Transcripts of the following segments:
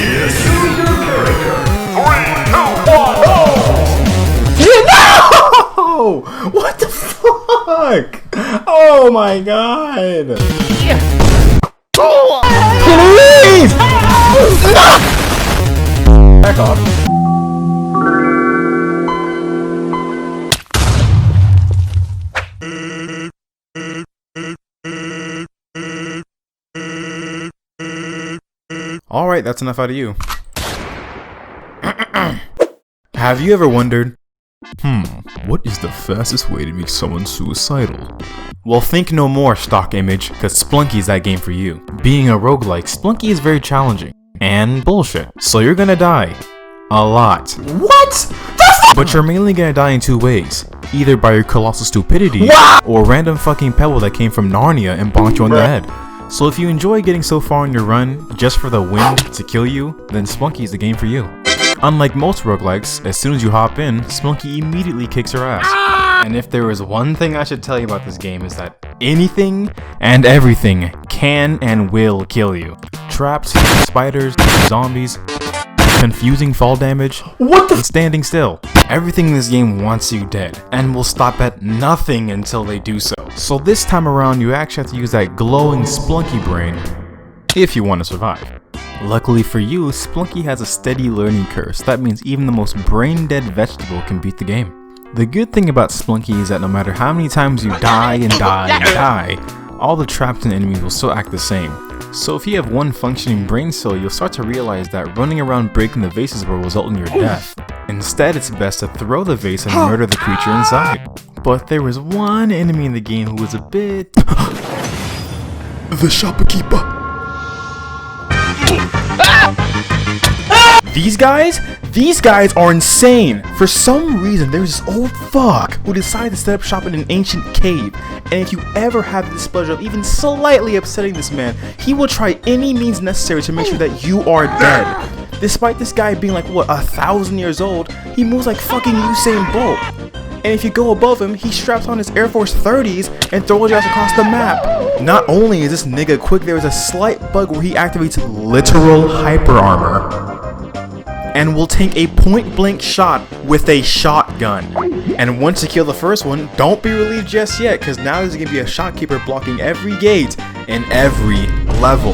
Choose your character. 3, 2, 1, go! No! What the fuck? Oh my god! Please! Back off. Alright, that's enough out of you. Have you ever wondered, what is the fastest way to make someone suicidal? Well, think no more, stock image, cause Spelunky is that game for you. Being a roguelike, Spelunky is very challenging. And bullshit. So you're gonna die. A lot. What? But you're mainly gonna die in two ways. Either by your colossal stupidity, or random fucking pebble that came from Narnia and bonked you on the head. So if you enjoy getting so far in your run just for the wind to kill you, then Spelunky is the game for you. Unlike most roguelikes, as soon as you hop in, Spelunky immediately kicks your ass. And if there is one thing I should tell you about this game is that anything and everything can and will kill you. Traps, spiders, zombies, confusing fall damage, and standing still. Everything in this game wants you dead, and will stop at nothing until they do so. So this time around, you actually have to use that glowing Spelunky brain if you want to survive. Luckily for you, Spelunky has a steady learning curve, so that means even the most brain-dead vegetable can beat the game. The good thing about Spelunky is that no matter how many times you die and die and die, all the traps and enemies will still act the same. So if you have one functioning brain cell, you'll start to realize that running around breaking the vases will result in your death. Instead, it's best to throw the vase and murder the creature inside. But there was one enemy in the game who was a bit... the shopkeeper. These guys are insane! For some reason, there's this old fuck who decided to set up shop in an ancient cave. And if you ever have the displeasure of even slightly upsetting this man, he will try any means necessary to make sure that you are dead. Despite this guy being like, what, 1,000 years old, he moves like fucking Usain Bolt. And if you go above him, he straps on his Air Force 30s and throws you across the map. Not only is this nigga quick, there is a slight bug where he activates literal hyper armor and will take a point-blank shot with a shotgun. And once you kill the first one, don't be relieved just yet, because now there's gonna be a shopkeeper blocking every gate in every level.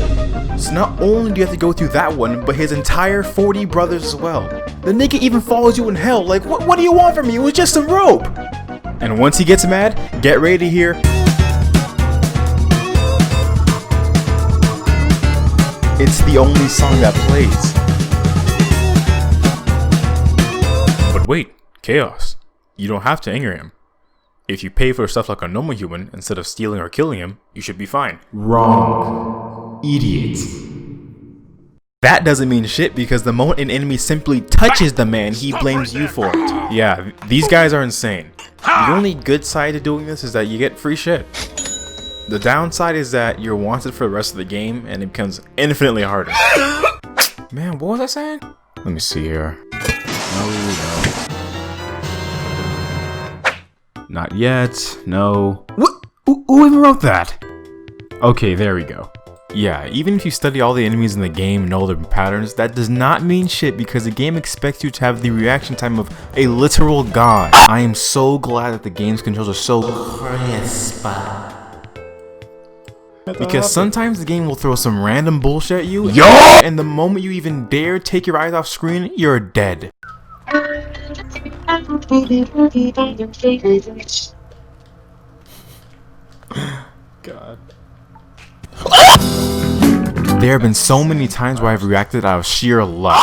So not only do you have to go through that one, but his entire 40 brothers as well. The nigga even follows you in hell, like, what do you want from me? It was just a rope! And once he gets mad, get ready to hear... it's the only song that plays. But wait, Chaos. You don't have to anger him. If you pay for stuff like a normal human instead of stealing or killing him, you should be fine. Wrong. Idiot. That doesn't mean shit because the moment an enemy simply touches the man, he blames you for it. Yeah, these guys are insane. The only good side to doing this is that you get free shit. The downside is that you're wanted for the rest of the game and it becomes infinitely harder. Man, what was I saying? Let me see here. No. Not yet. No. What? Who even wrote that? Okay, there we go. Yeah, even if you study all the enemies in the game and know their patterns, that does not mean shit because the game expects you to have the reaction time of a literal god. I am so glad that the game's controls are so crisp. Because sometimes the game will throw some random bullshit at you, and the moment you even dare take your eyes off screen, you're dead. God. There have been so many times where I've reacted out of sheer luck.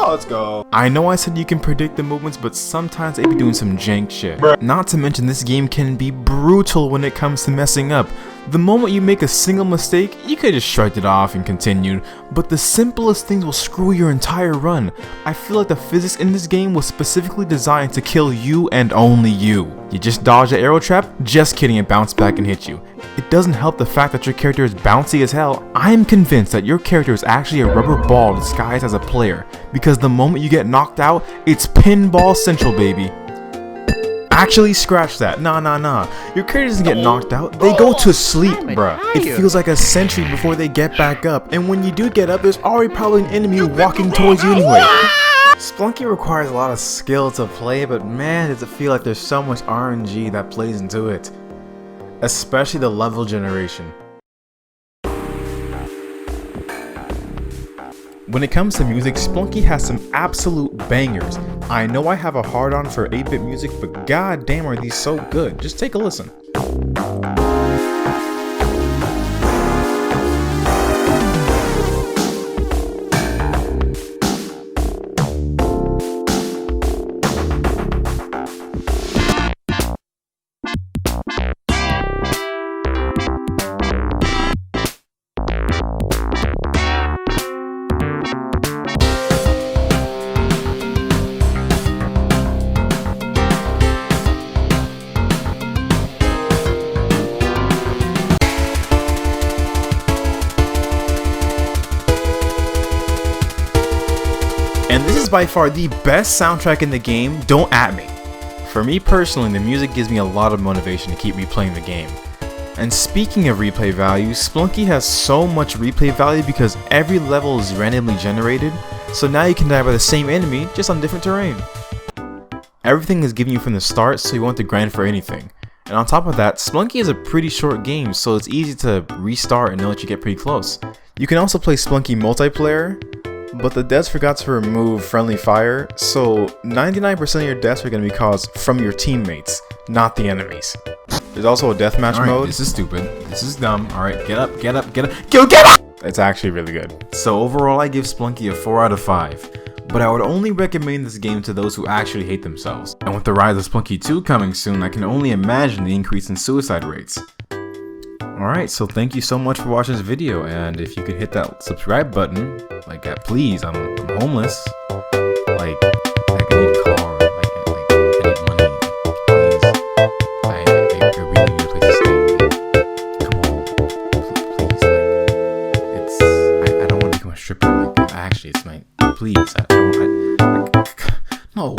Let's go. I know I said you can predict the movements, but sometimes they be doing some jank shit. Not to mention this game can be brutal when it comes to messing up. The moment you make a single mistake, you could just shrugged it off and continued, but the simplest things will screw your entire run. I feel like the physics in this game was specifically designed to kill you and only you. You just dodge the arrow trap? Just kidding, it bounced back and hit you. It doesn't help the fact that your character is bouncy as hell. I am convinced that your character is actually a rubber ball disguised as a player, because the moment you get knocked out, it's pinball central, baby. Actually, scratch that. Nah. Your character doesn't get knocked out. They go to sleep, bruh. It feels like a century before they get back up. And when you do get up, there's already probably an enemy walking towards you anyway. Spelunky requires a lot of skill to play, but man, does it feel like there's so much RNG that plays into it. Especially the level generation. When it comes to music, Spelunky has some absolute bangers. I know I have a hard-on for 8-bit music, but god damn are these so good. Just take a listen. And this is by far the best soundtrack in the game, don't at me. For me personally, the music gives me a lot of motivation to keep replaying the game. And speaking of replay value, Spelunky has so much replay value because every level is randomly generated, so now you can die by the same enemy, just on different terrain. Everything is given you from the start, so you won't have to grind for anything. And on top of that, Spelunky is a pretty short game, so it's easy to restart and know that you get pretty close. You can also play Spelunky multiplayer, but the devs forgot to remove friendly fire, so 99% of your deaths are going to be caused from your teammates, not the enemies. There's also a deathmatch mode. This is stupid. This is dumb. Alright, get up. Get up! It's actually really good. So overall, I give Spelunky a 4 out of 5. But I would only recommend this game to those who actually hate themselves. And with the rise of Spelunky 2 coming soon, I can only imagine the increase in suicide rates. Alright, so thank you so much for watching this video, and if you could hit that subscribe button, like please, I'm homeless. Like, I need a car, I need money, please. I really need a place to stay. Come on, please, I don't want to become a stripper, actually, it's my, please, no,